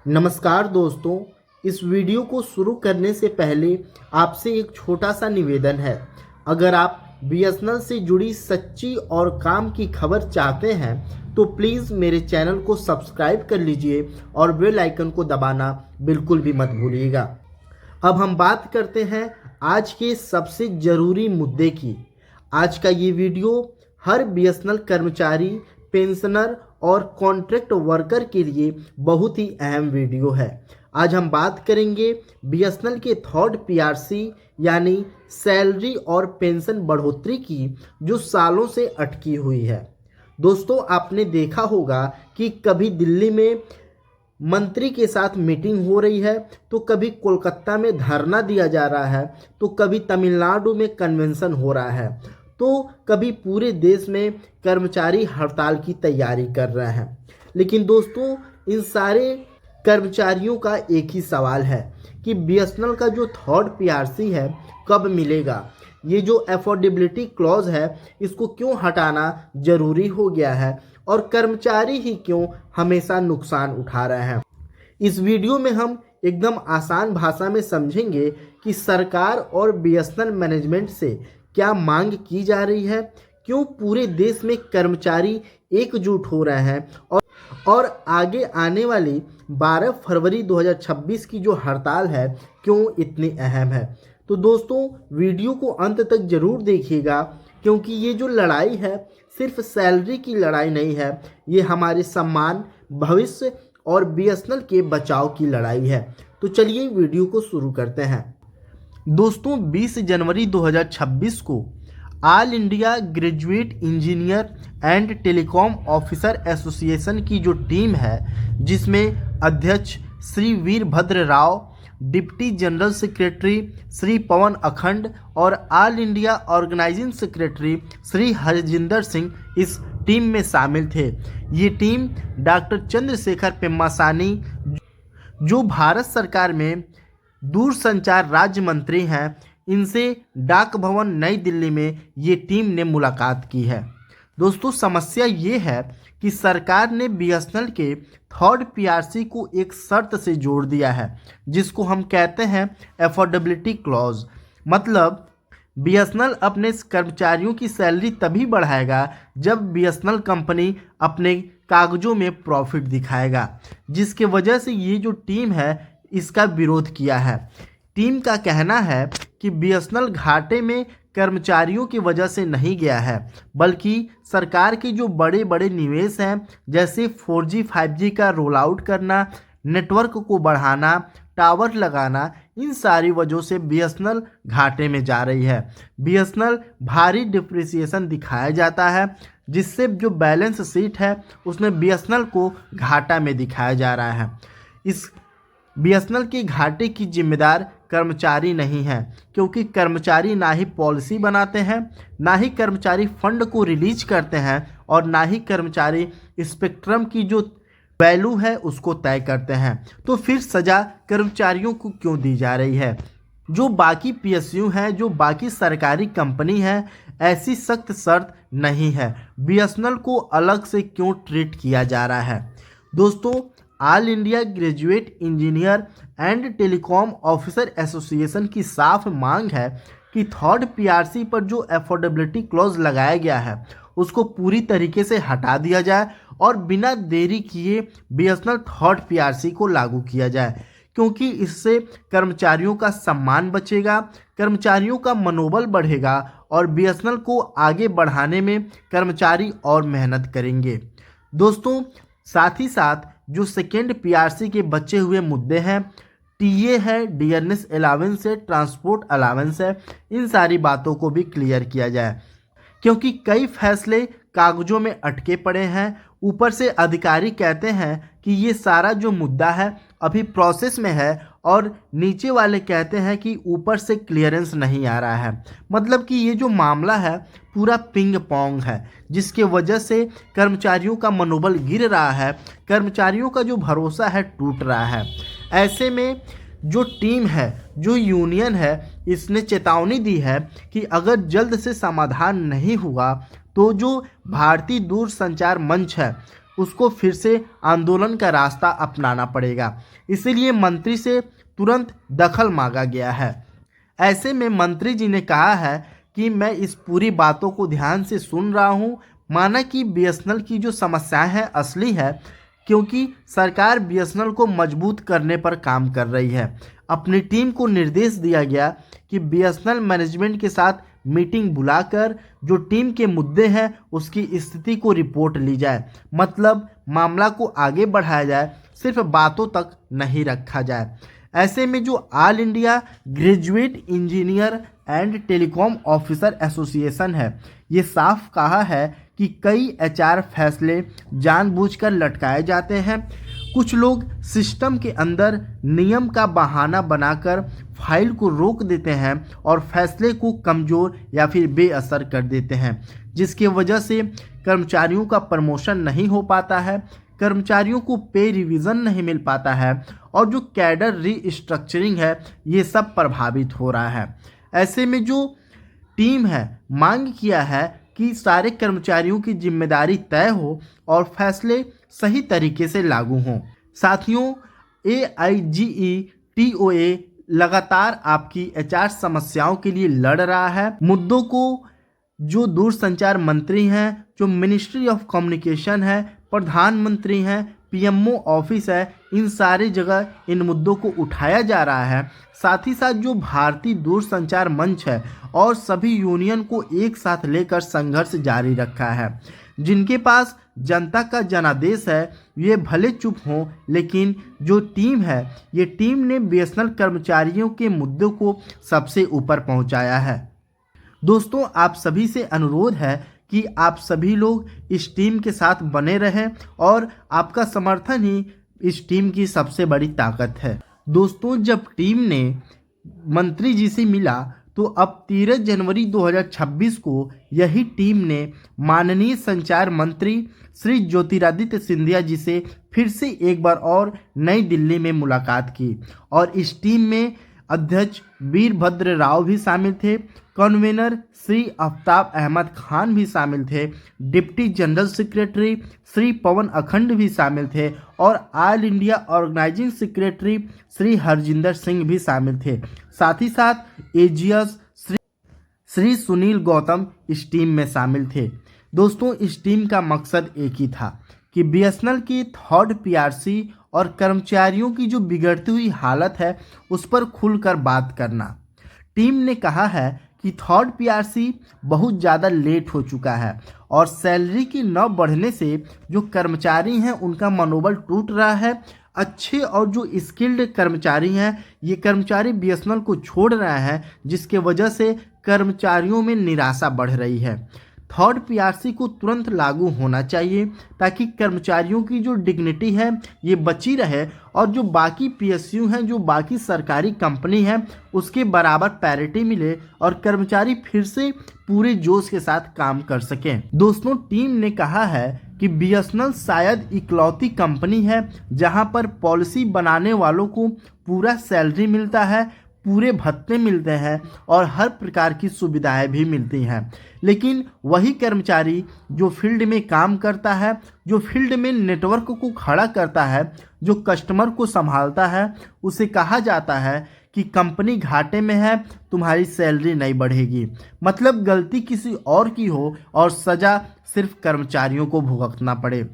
नमस्कार दोस्तों। इस वीडियो को शुरू करने से पहले आपसे एक छोटा सा निवेदन है। अगर आप बीएसएनएल से जुड़ी सच्ची और काम की खबर चाहते हैं तो प्लीज़ मेरे चैनल को सब्सक्राइब कर लीजिए और बेल आइकन को दबाना बिल्कुल भी मत भूलिएगा। अब हम बात करते हैं आज के सबसे ज़रूरी मुद्दे की। आज का ये वीडियो हर बीएसएनएल कर्मचारी, पेंशनर और कॉन्ट्रैक्ट वर्कर के लिए बहुत ही अहम वीडियो है। आज हम बात करेंगे बीएसएनएल के थर्ड पीआरसी यानी सैलरी और पेंशन बढ़ोतरी की, जो सालों से अटकी हुई है। दोस्तों, आपने देखा होगा कि कभी दिल्ली में मंत्री के साथ मीटिंग हो रही है, तो कभी कोलकाता में धरना दिया जा रहा है, तो कभी तमिलनाडु में कन्वेंशन हो रहा है, तो कभी पूरे देश में कर्मचारी हड़ताल की तैयारी कर रहे हैं। लेकिन दोस्तों, इन सारे कर्मचारियों का एक ही सवाल है कि बीएसएनएल का जो थर्ड पीआरसी है कब मिलेगा। ये जो अफोर्डेबिलिटी क्लॉज है, इसको क्यों हटाना जरूरी हो गया है और कर्मचारी ही क्यों हमेशा नुकसान उठा रहे हैं। इस वीडियो में हम एकदम आसान भाषा में समझेंगे कि सरकार और बीएसएनएल मैनेजमेंट से क्या मांग की जा रही है, क्यों पूरे देश में कर्मचारी एकजुट हो रहे हैं और आगे आने वाली 12 फरवरी 2026 की जो हड़ताल है क्यों इतनी अहम है। तो दोस्तों, वीडियो को अंत तक जरूर देखिएगा, क्योंकि ये जो लड़ाई है सिर्फ सैलरी की लड़ाई नहीं है, ये हमारे सम्मान, भविष्य और बीएसएनएल के बचाव की लड़ाई है। तो चलिए वीडियो को शुरू करते हैं। दोस्तों, 20 जनवरी 2026 को all India graduate engineer and telecom officer association की जो टीम है, जिसमें अध्यक्ष Shri Veerabhadra Rao, deputy general secretary Shri Pawan Akhand और all India organising secretary Shri Harjinder Singh इस टीम में शामिल थे। ये टीम डॉक्टर चंद्रशेखर पेम्मासानी, जो भारत सरकार में दूरसंचार राज्य मंत्री हैं, इनसे डाक भवन नई दिल्ली में ये टीम ने मुलाकात की है। दोस्तों, समस्या ये है कि सरकार ने बीएसएनएल के थर्ड पीआरसी को एक शर्त से जोड़ दिया है, जिसको हम कहते हैं अफोर्डेबिलिटी क्लॉज। मतलब बीएसएनएल अपने कर्मचारियों की सैलरी तभी बढ़ाएगा जब बीएसएनएल कंपनी अपने कागजों में प्रॉफिट दिखाएगा, जिसके वजह से ये जो टीम है इसका विरोध किया है। टीम का कहना है कि बीएसएनएल घाटे में कर्मचारियों की वजह से नहीं गया है, बल्कि सरकार के जो बड़े बड़े निवेश हैं, जैसे 4G 5G का रोल आउट करना, नेटवर्क को बढ़ाना, टावर लगाना, इन सारी वजहों से बीएसएनएल घाटे में जा रही है। बीएसएनएल भारी डिप्रिसिएशन दिखाया जाता है, जिससे जो बैलेंस शीट है उसमें बीएसएनएल को घाटा में दिखाया जा रहा है। इस बीएसएनएल के घाटे की जिम्मेदार कर्मचारी नहीं है, क्योंकि कर्मचारी ना ही पॉलिसी बनाते हैं, ना ही कर्मचारी फंड को रिलीज करते हैं और ना ही कर्मचारी स्पेक्ट्रम की जो वैल्यू है उसको तय करते हैं। तो फिर सज़ा कर्मचारियों को क्यों दी जा रही है? जो बाकी पीएसयू हैं, जो बाकी सरकारी कंपनी है, ऐसी सख्त शर्त नहीं है। बीएसएनएल को अलग से क्यों ट्रीट किया जा रहा है? दोस्तों, all India graduate engineer and telecom officer association की साफ मांग है कि थर्ड पीआरसी पर जो अफोर्डेबिलिटी क्लॉज लगाया गया है उसको पूरी तरीके से हटा दिया जाए और बिना देरी किए बीएसएनएल थर्ड पीआरसी को लागू किया जाए, क्योंकि इससे कर्मचारियों का सम्मान बचेगा, कर्मचारियों का मनोबल बढ़ेगा और बीएसएनएल को आगे बढ़ाने में कर्मचारी और मेहनत करेंगे। दोस्तों, साथ ही साथ जो सेकेंड पीआरसी के बचे हुए मुद्दे हैं, टीए है, डियरनेस अलावेंस है, ट्रांसपोर्ट अलावेंस है, इन सारी बातों को भी क्लियर किया जाए, क्योंकि कई फैसले कागजों में अटके पड़े हैं। ऊपर से अधिकारी कहते हैं कि ये सारा जो मुद्दा है अभी प्रोसेस में है और नीचे वाले कहते हैं कि ऊपर से क्लियरेंस नहीं आ रहा है। मतलब कि ये जो मामला है पूरा पिंग पोंग है, जिसके वजह से कर्मचारियों का मनोबल गिर रहा है, कर्मचारियों का जो भरोसा है टूट रहा है। ऐसे में जो टीम है, जो यूनियन है, इसने चेतावनी दी है कि अगर जल्द से समाधान नहीं हुआ तो जो भारतीय दूरसंचार मंच है उसको फिर से आंदोलन का रास्ता अपनाना पड़ेगा। इसीलिए मंत्री से तुरंत दखल मांगा गया है। ऐसे में मंत्री जी ने कहा है कि मैं इस पूरी बातों को ध्यान से सुन रहा हूँ। माना कि बीएसएनएल की जो समस्याएं हैं असली है, क्योंकि सरकार बीएसएनएल को मजबूत करने पर काम कर रही है। अपनी टीम को निर्देश दिया गया कि बीएसएनएल मैनेजमेंट के साथ मीटिंग बुलाकर जो टीम के मुद्दे हैं उसकी स्थिति को रिपोर्ट ली जाए, मतलब मामला को आगे बढ़ाया जाए, सिर्फ बातों तक नहीं रखा जाए। ऐसे में जो all India graduate engineer and telecom officer association है, ये साफ कहा है कि कई एचआर फैसले जानबूझकर लटकाए जाते हैं। कुछ लोग सिस्टम के अंदर नियम का बहाना बनाकर फाइल को रोक देते हैं और फैसले को कमज़ोर या फिर बेअसर कर देते हैं, जिसकी वजह से कर्मचारियों का प्रमोशन नहीं हो पाता है, कर्मचारियों को पे रिवीजन नहीं मिल पाता है और जो कैडर रीस्ट्रक्चरिंग है ये सब प्रभावित हो रहा है। ऐसे में जो टीम है मांग किया है कि सारे कर्मचारियों की जिम्मेदारी तय हो और फैसले सही तरीके से लागू हों। साथियों, AIGE-TOA लगातार आपकी एचआर समस्याओं के लिए लड़ रहा है। मुद्दों को जो दूरसंचार मंत्री हैं, जो मिनिस्ट्री ऑफ कम्युनिकेशन है, प्रधानमंत्री हैं, पीएमओ ऑफिस है, इन सारी जगह इन मुद्दों को उठाया जा रहा है। साथ ही साथ जो भारतीय दूरसंचार मंच है और सभी यूनियन को एक साथ लेकर संघर्ष जारी रखा है। जिनके पास जनता का जनादेश है ये भले चुप हों, लेकिन जो टीम है ये टीम ने बीएसएनएल कर्मचारियों के मुद्दों को सबसे ऊपर पहुंचाया है। दोस्तों, आप सभी से अनुरोध है कि आप सभी लोग इस टीम के साथ बने रहें और आपका समर्थन ही इस टीम की सबसे बड़ी ताकत है। दोस्तों, जब टीम ने मंत्री जी से मिला तो अब 13 जनवरी 2026 को यही टीम ने माननीय संचार मंत्री श्री ज्योतिरादित्य सिंधिया जी से फिर से एक बार और नई दिल्ली में मुलाकात की और इस टीम में अध्यक्ष वीरभद्र राव भी शामिल थे, कन्वेनर श्री आफ्ताब अहमद खान भी शामिल थे, deputy general secretary Shri Pawan Akhand भी शामिल थे और all India organising secretary Shri Harjinder Singh भी शामिल थे। साथ ही साथ एजीएस श्री सुनील गौतम इस टीम में शामिल थे। दोस्तों, इस टीम का मकसद एक ही था कि बीएसएनएल की थर्ड पीआरसी और कर्मचारियों की जो बिगड़ती हुई हालत है उस पर खुलकर बात करना। टीम ने कहा है कि थर्ड पीआरसी बहुत ज़्यादा लेट हो चुका है और सैलरी की न बढ़ने से जो कर्मचारी हैं उनका मनोबल टूट रहा है। अच्छे और जो स्किल्ड कर्मचारी हैं ये कर्मचारी बीएसएनएल को छोड़ रहे हैं, जिसके वजह से कर्मचारियों में निराशा बढ़ रही है। थर्ड पीआरसी को तुरंत लागू होना चाहिए ताकि कर्मचारियों की जो डिग्निटी है ये बची रहे और जो बाकी पीएसयू हैं, जो बाकी सरकारी कंपनी है, उसके बराबर पैरिटी मिले और कर्मचारी फिर से पूरे जोश के साथ काम कर सकें। दोस्तों, टीम ने कहा है कि बीएसएनएल शायद इकलौती कंपनी है जहां पर पॉलिसी बनाने वालों को पूरा सैलरी मिलता है, पूरे भत्ते मिलते हैं और हर प्रकार की सुविधाएं भी मिलती हैं, लेकिन वही कर्मचारी जो फील्ड में काम करता है, जो फील्ड में नेटवर्क को खड़ा करता है, जो कस्टमर को संभालता है, उसे कहा जाता है कि कंपनी घाटे में है, तुम्हारी सैलरी नहीं बढ़ेगी। मतलब गलती किसी और की हो और सज़ा सिर्फ कर्मचारियों को भुगतना पड़े।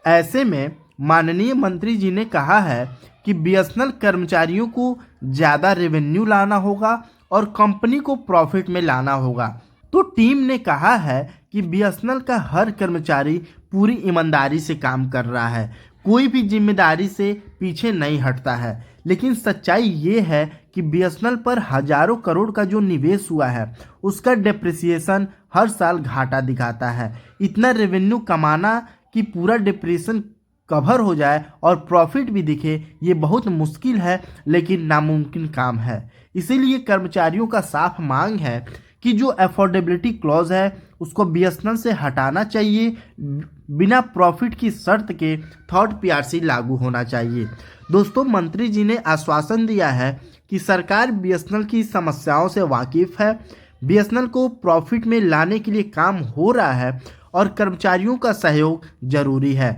ऐसे में माननीय मंत्री जी ने कहा है कि बीएसएनएल कर्मचारियों को ज़्यादा रेवेन्यू लाना होगा और कंपनी को प्रॉफिट में लाना होगा। तो टीम ने कहा है कि बीएसएनएल का हर कर्मचारी पूरी ईमानदारी से काम कर रहा है, कोई भी जिम्मेदारी से पीछे नहीं हटता है। लेकिन सच्चाई ये है कि बीएसएनएल पर हजारों करोड़ का जो निवेश हुआ है उसका डिप्रिसिएशन हर साल घाटा दिखाता है। इतना रेवेन्यू कमाना कि पूरा डिप्रिसिएशन कवर हो जाए और प्रॉफिट भी दिखे, ये बहुत मुश्किल है लेकिन नामुमकिन काम है। इसीलिए कर्मचारियों का साफ मांग है कि जो अफोर्डेबिलिटी क्लॉज है उसको बीएसएनएल से हटाना चाहिए, बिना प्रॉफिट की शर्त के थर्ड पीआरसी लागू होना चाहिए। दोस्तों, मंत्री जी ने आश्वासन दिया है कि सरकार बीएसएनएल की समस्याओं से वाकिफ़ है, बीएसएनएल को प्रॉफिट में लाने के लिए काम हो रहा है और कर्मचारियों का सहयोग जरूरी है।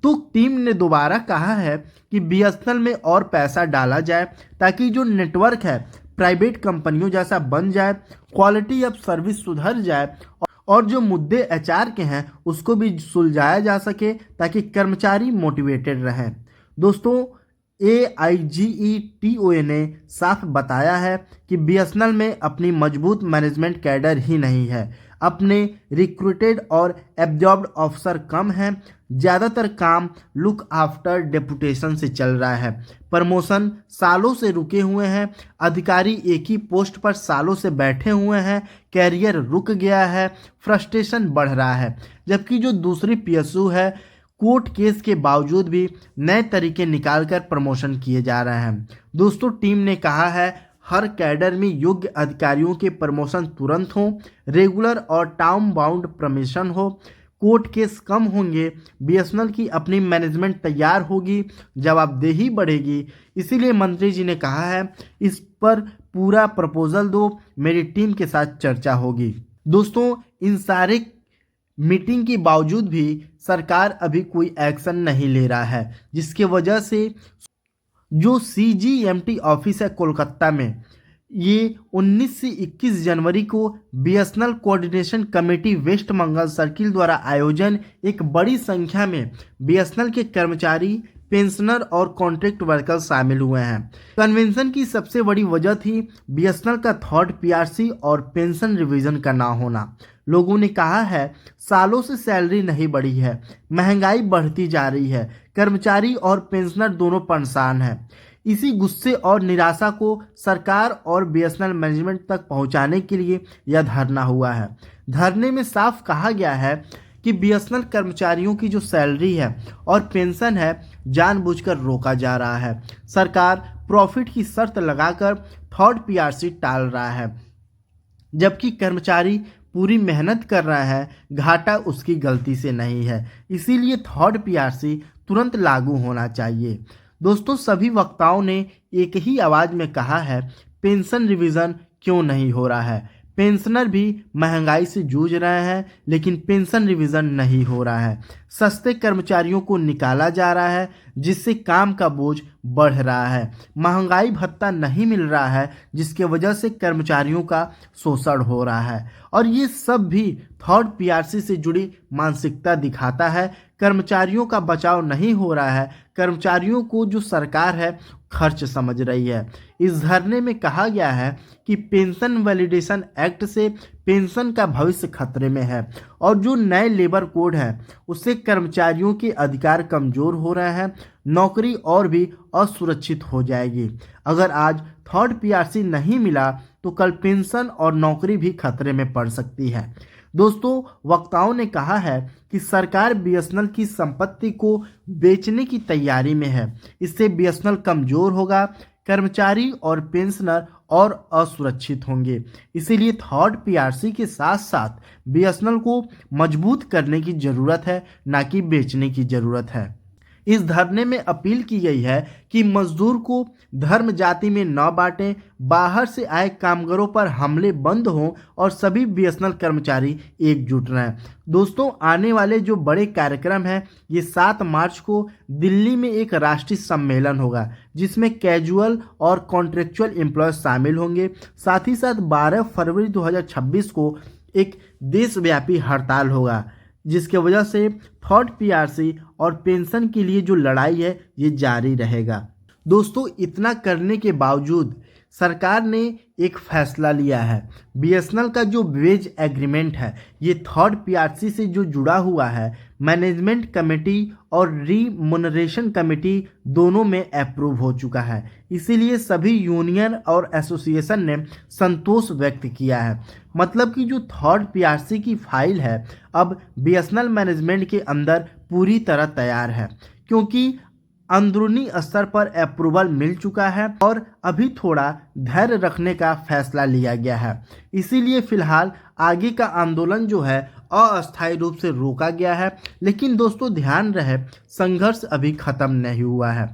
तो टीम ने दोबारा कहा है कि बीएसएनएल में और पैसा डाला जाए ताकि जो नेटवर्क है प्राइवेट कंपनियों जैसा बन जाए, क्वालिटी ऑफ सर्विस सुधर जाए और जो मुद्दे एचआर के हैं उसको भी सुलझाया जा सके ताकि कर्मचारी मोटिवेटेड रहें। दोस्तों, AIGETOA ने साफ बताया है कि बीएसएनएल में अपनी मजबूत मैनेजमेंट कैडर ही नहीं है, अपने रिक्रूटेड और एब्जॉर्ब्ड ऑफिसर कम हैं, ज़्यादातर काम लुक आफ्टर डेपुटेशन से चल रहा है, प्रमोशन सालों से रुके हुए हैं, अधिकारी एक ही पोस्ट पर सालों से बैठे हुए हैं, कैरियर रुक गया है, फ्रस्ट्रेशन बढ़ रहा है। जबकि जो दूसरी PSU है, कोर्ट केस के बावजूद भी नए तरीके निकालकर प्रमोशन किए जा रहे हैं। दोस्तों, टीम ने कहा है हर कैडर में योग्य अधिकारियों के प्रमोशन तुरंत हो, रेगुलर और टाइम बाउंड प्रमोशन हो, कोर्ट केस कम होंगे, बीएसएनएल की अपनी मैनेजमेंट तैयार होगी, जवाबदेही बढ़ेगी। इसीलिए मंत्री जी ने कहा है इस पर पूरा प्रपोजल दो, मेरी टीम के साथ चर्चा होगी। दोस्तों, इन सारे मीटिंग के बावजूद भी सरकार अभी कोई एक्शन नहीं ले रहा है, जिसके वजह से जो CGMT ऑफिस है कोलकाता में, ये 19 से 21 जनवरी को BSNL coordination committee West Bengal circle द्वारा आयोजन एक बड़ी संख्या में बीएसएनएल के कर्मचारी, पेंशनर और कॉन्ट्रैक्ट वर्कर शामिल हुए हैं। कन्वेंशन की सबसे बड़ी वजह थी बीएसएनएल का 3rd PRC और पेंशन रिवीजन का ना होना। लोगों ने कहा है सालों से सैलरी नहीं बढ़ी है, महंगाई बढ़ती जा रही है, कर्मचारी और पेंशनर दोनों परेशान हैं। इसी गुस्से और निराशा को सरकार और बीएसएनएल मैनेजमेंट तक पहुंचाने के लिए यह धरना हुआ है। धरने में साफ कहा गया है कि बीएसएनएल कर्मचारियों की जो सैलरी है और पेंशन है जानबूझकर रोका जा रहा है। सरकार प्रॉफिट की शर्त लगाकर 3rd PRC टाल रहा है, जबकि कर्मचारी पूरी मेहनत कर रहा है, घाटा उसकी गलती से नहीं है। इसीलिए 3rd PRC तुरंत लागू होना चाहिए। दोस्तों, सभी वक्ताओं ने एक ही आवाज़ में कहा है पेंशन रिवीजन क्यों नहीं हो रहा है। पेंशनर भी महंगाई से जूझ रहे हैं, लेकिन पेंशन रिवीजन नहीं हो रहा है। सस्ते कर्मचारियों को निकाला जा रहा है, जिससे काम का बोझ बढ़ रहा है। महंगाई भत्ता नहीं मिल रहा है, जिसके वजह से कर्मचारियों का शोषण हो रहा है। और ये सब भी 3rd PRC से जुड़ी मानसिकता दिखाता है। कर्मचारियों का बचाव नहीं हो रहा है, कर्मचारियों को जो सरकार है खर्च समझ रही है। इस धरने में कहा गया है कि पेंशन वैलिडेशन एक्ट से पेंशन का भविष्य खतरे में है और जो नए लेबर कोड है उससे कर्मचारियों के अधिकार कमजोर हो रहे हैं, नौकरी और भी असुरक्षित हो जाएगी। अगर आज 3rd PRC नहीं मिला तो कल पेंशन और नौकरी भी खतरे में पड़ सकती है। दोस्तों, वक्ताओं ने कहा है कि सरकार बीएसएनएल की संपत्ति को बेचने की तैयारी में है। इससे बीएसएनएल कमजोर होगा, कर्मचारी और पेंशनर और असुरक्षित होंगे। इसीलिए 3rd PRC के साथ साथ बीएसएनएल को मजबूत करने की जरूरत है, ना कि बेचने की जरूरत है। इस धरने में अपील की गई है कि मजदूर को धर्म जाति में न बांटें, बाहर से आए कामगारों पर हमले बंद हों और सभी बीएसएनएल कर्मचारी एकजुट रहें। दोस्तों, आने वाले जो बड़े कार्यक्रम हैं, ये 7 मार्च को दिल्ली में एक राष्ट्रीय सम्मेलन होगा, जिसमें कैजुअल और कॉन्ट्रेक्चुअल एम्प्लॉय शामिल होंगे। साथ ही साथ 12 फरवरी 2026 को एक देशव्यापी हड़ताल होगा, जिसके वजह से 3rd PRC और पेंशन के लिए जो लड़ाई है ये जारी रहेगा। दोस्तों, इतना करने के बावजूद सरकार ने एक फैसला लिया है। बीएसएनएल का जो वेज एग्रीमेंट है ये 3rd PRC से जो जुड़ा हुआ है, मैनेजमेंट कमेटी और रिम्यूनरेशन कमेटी दोनों में अप्रूव हो चुका है। इसीलिए सभी यूनियन और एसोसिएशन ने संतोष व्यक्त किया है। मतलब कि जो 3rd PRC की फाइल है अब बीएसएनएल मैनेजमेंट के अंदर पूरी तरह तैयार है, क्योंकि अंदरूनी स्तर पर अप्रूवल मिल चुका है और अभी थोड़ा धैर्य रखने का फैसला लिया गया है। इसीलिए फिलहाल आगे का आंदोलन जो है अस्थायी रूप से रोका गया है। लेकिन दोस्तों, ध्यान रहे संघर्ष अभी खत्म नहीं हुआ है।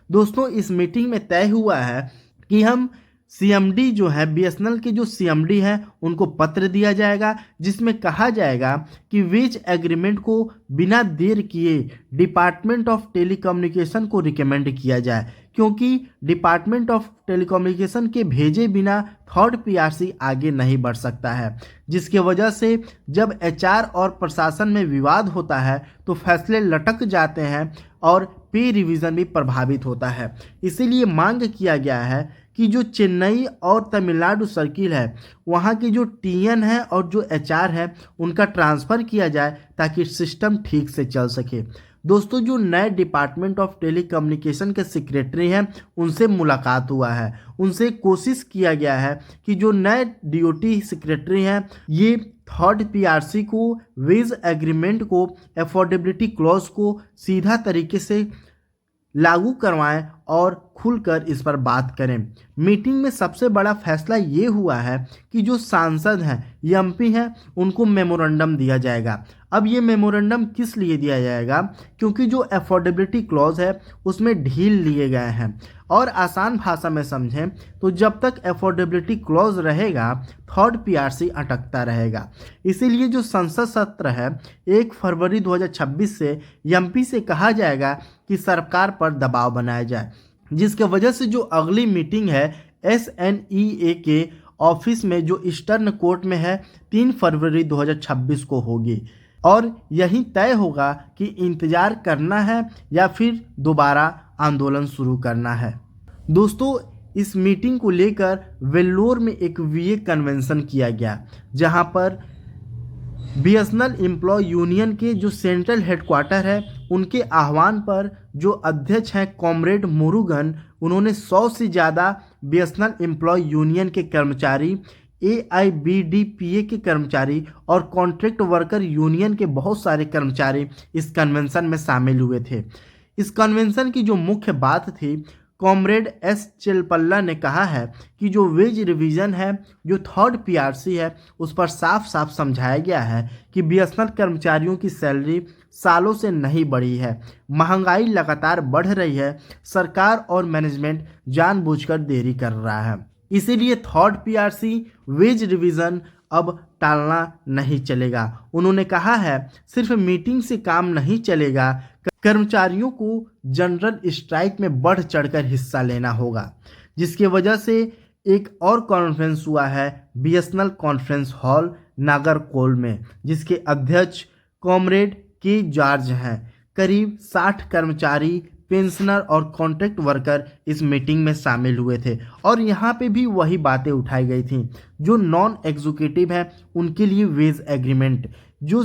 दोस्तों, इस मीटिंग में तय हुआ है कि हम सीएमडी जो है, बीएसएनएल के जो सीएमडी हैं उनको पत्र दिया जाएगा, जिसमें कहा जाएगा कि वेज एग्रीमेंट को बिना देर किए डिपार्टमेंट ऑफ टेलीकम्युनिकेशन को रिकमेंड किया जाए, क्योंकि डिपार्टमेंट ऑफ टेलीकम्युनिकेशन के भेजे बिना थर्ड पीआरसी आगे नहीं बढ़ सकता है, जिसके वजह से जब एचआर और प्रशासन में विवाद होता है तो फैसले लटक जाते हैं और पे रिवीजन भी प्रभावित होता है। इसीलिए मांग किया गया है कि जो चेन्नई और तमिलनाडु सर्किल है वहाँ की जो टीएन है और जो एचआर है उनका ट्रांसफ़र किया जाए ताकि सिस्टम ठीक से चल सके। दोस्तों, जो नए डिपार्टमेंट ऑफ टेलीकम्युनिकेशन के सेक्रेटरी हैं उनसे मुलाकात हुआ है, उनसे कोशिश किया गया है कि जो नए डीओटी सेक्रेटरी हैं ये थर्ड पीआरसी को, वेज एग्रीमेंट को, अफोर्डेबिलिटी क्लॉज को सीधा तरीके से लागू करवाएं और खुलकर इस पर बात करें। मीटिंग में सबसे बड़ा फैसला ये हुआ है कि जो सांसद हैं, एमपी हैं, उनको मेमोरेंडम दिया जाएगा। अब ये मेमोरेंडम किस लिए दिया जाएगा? क्योंकि जो अफोर्डेबिलिटी क्लॉज है उसमें ढील लिए गए हैं, और आसान भाषा में समझें तो जब तक अफोर्डेबिलिटी क्लॉज रहेगा थर्ड पीआरसी अटकता रहेगा। इसीलिए जो संसद सत्र है 1 फरवरी 2026 से एमपी से कहा जाएगा कि सरकार पर दबाव बनाया जाए, जिसके वजह से जो अगली मीटिंग है एसएनईए के ऑफिस में जो ईस्टर्न कोर्ट में है 3 फरवरी 2026 को होगी, और यही तय होगा कि इंतज़ार करना है या फिर दोबारा आंदोलन शुरू करना है। दोस्तों, इस मीटिंग को लेकर वेल्लोर में एक वीए कन्वेंशन किया गया, जहां पर बीएसएनएल एम्प्लॉय यूनियन के जो सेंट्रल हेडक्वार्टर है उनके आह्वान पर जो अध्यक्ष हैं कॉमरेड मुरुगन, उन्होंने 100 से ज़्यादा बीएसएनएल एम्प्लॉय यूनियन के कर्मचारी, एआईबीडीपीए के कर्मचारी और कॉन्ट्रैक्ट वर्कर यूनियन के बहुत सारे कर्मचारी इस कन्वेंशन में शामिल हुए थे। इस कन्वेंशन की जो मुख्य बात थी, कॉमरेड एस चिलपल्ला ने कहा है कि जो वेज रिवीजन है, जो थर्ड पीआरसी है, उस पर साफ साफ समझाया गया है कि बीएसएनएल कर्मचारियों की सैलरी सालों से नहीं बढ़ी है, महंगाई लगातार बढ़ रही है, सरकार और मैनेजमेंट जानबूझकर देरी कर रहा है। इसीलिए थर्ड पीआरसी वेज रिवीजन अब टालना नहीं चलेगा। उन्होंने कहा है सिर्फ मीटिंग से काम नहीं चलेगा, कर्मचारियों को जनरल स्ट्राइक में बढ़ चढ़कर हिस्सा लेना होगा, जिसकी वजह से एक और कॉन्फ्रेंस हुआ है बीएसएनएल कॉन्फ्रेंस हॉल नागरकोल में, जिसके अध्यक्ष कॉमरेड के जॉर्ज हैं। करीब 60 कर्मचारी, पेंशनर और कॉन्ट्रैक्ट वर्कर इस मीटिंग में शामिल हुए थे, और यहाँ पे भी वही बातें उठाई गई थी। जो नॉन एग्जीक्यूटिव हैं उनके लिए वेज एग्रीमेंट, जो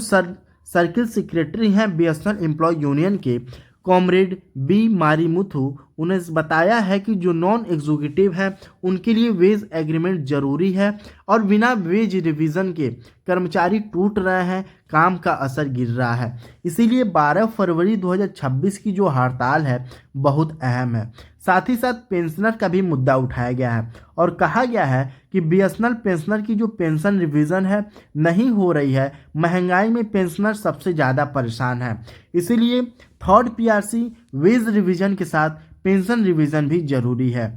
सर्किल सेक्रेटरी हैं बीएसएनएल एम्प्लॉय यूनियन के कॉमरेड बी मारीमुथु, उन्हें बताया है कि जो नॉन एग्जीक्यूटिव हैं उनके लिए वेज एग्रीमेंट जरूरी है, और बिना वेज रिवीजन के कर्मचारी टूट रहे हैं, काम का असर गिर रहा है। इसीलिए 12 फरवरी 2026 की जो हड़ताल है बहुत अहम है। साथ ही साथ पेंशनर का भी मुद्दा उठाया गया है और कहा गया है कि बीएसएनएल पेंशनर की जो पेंशन रिवीजन है नहीं हो रही है, महंगाई में पेंशनर सबसे ज़्यादा परेशान है। इसीलिए थर्ड पीआरसी वेज रिवीजन के साथ पेंशन रिवीजन भी जरूरी है।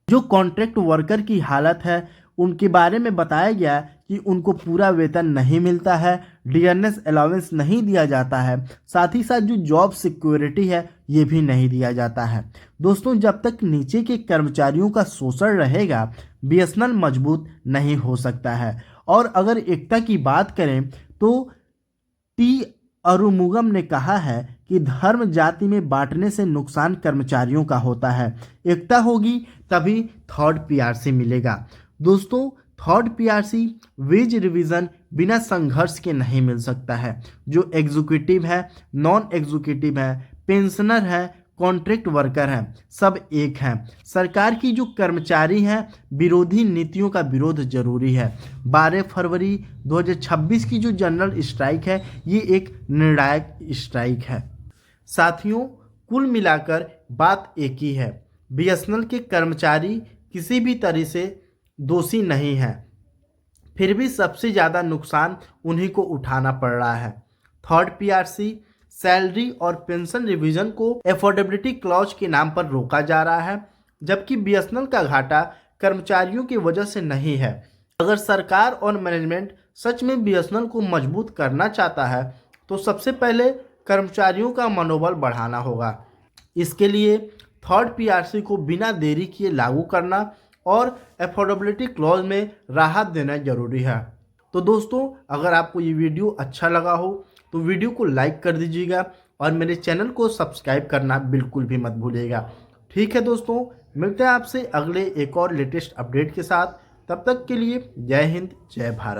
जो कॉन्ट्रैक्ट वर्कर की हालत है उनके बारे में बताया गया कि उनको पूरा वेतन नहीं मिलता है, डियरनेस अलाउंस नहीं दिया जाता है, साथ ही साथ जो जॉब सिक्योरिटी है ये भी नहीं दिया जाता है। दोस्तों, जब तक नीचे के कर्मचारियों का शोषण रहेगा बीएसएनएल मजबूत नहीं हो सकता है। और अगर एकता की बात करें तो टी अरुमुगम ने कहा है कि धर्म जाति में बांटने से नुकसान कर्मचारियों का होता है, एकता होगी तभी थर्ड पीआरसी मिलेगा। दोस्तों, थर्ड पीआरसी वेज रिवीजन बिना संघर्ष के नहीं मिल सकता है। जो एग्जीक्यूटिव है, नॉन एग्जीक्यूटिव है, पेंशनर है, कॉन्ट्रैक्ट वर्कर हैं, सब एक हैं। सरकार की जो कर्मचारी हैं, विरोधी नीतियों का विरोध जरूरी है। 12 फरवरी 2026 की जो जनरल स्ट्राइक है ये एक निर्णायक स्ट्राइक है। साथियों, कुल मिलाकर बात एक ही है, बीएसएनएल के कर्मचारी किसी भी तरह से दोषी नहीं है, फिर भी सबसे ज़्यादा नुकसान उन्हीं को उठाना पड़ रहा है। थर्ड पीआरसी सैलरी और पेंशन रिवीजन को अफोर्डेबिलिटी क्लॉज के नाम पर रोका जा रहा है, जबकि बीएसएनएल का घाटा कर्मचारियों की वजह से नहीं है। अगर सरकार और मैनेजमेंट सच में बीएसएनएल को मजबूत करना चाहता है तो सबसे पहले कर्मचारियों का मनोबल बढ़ाना होगा। इसके लिए थर्ड पीआरसी को बिना देरी किए लागू करना और अफोर्डेबिलिटी क्लॉज में राहत देना जरूरी है। तो दोस्तों, अगर आपको ये वीडियो अच्छा लगा हो तो वीडियो को लाइक कर दीजिएगा और मेरे चैनल को सब्सक्राइब करना बिल्कुल भी मत भूलिएगा। ठीक है दोस्तों, मिलते हैं आपसे अगले एक और लेटेस्ट अपडेट के साथ। तब तक के लिए जय हिंद, जय भारत।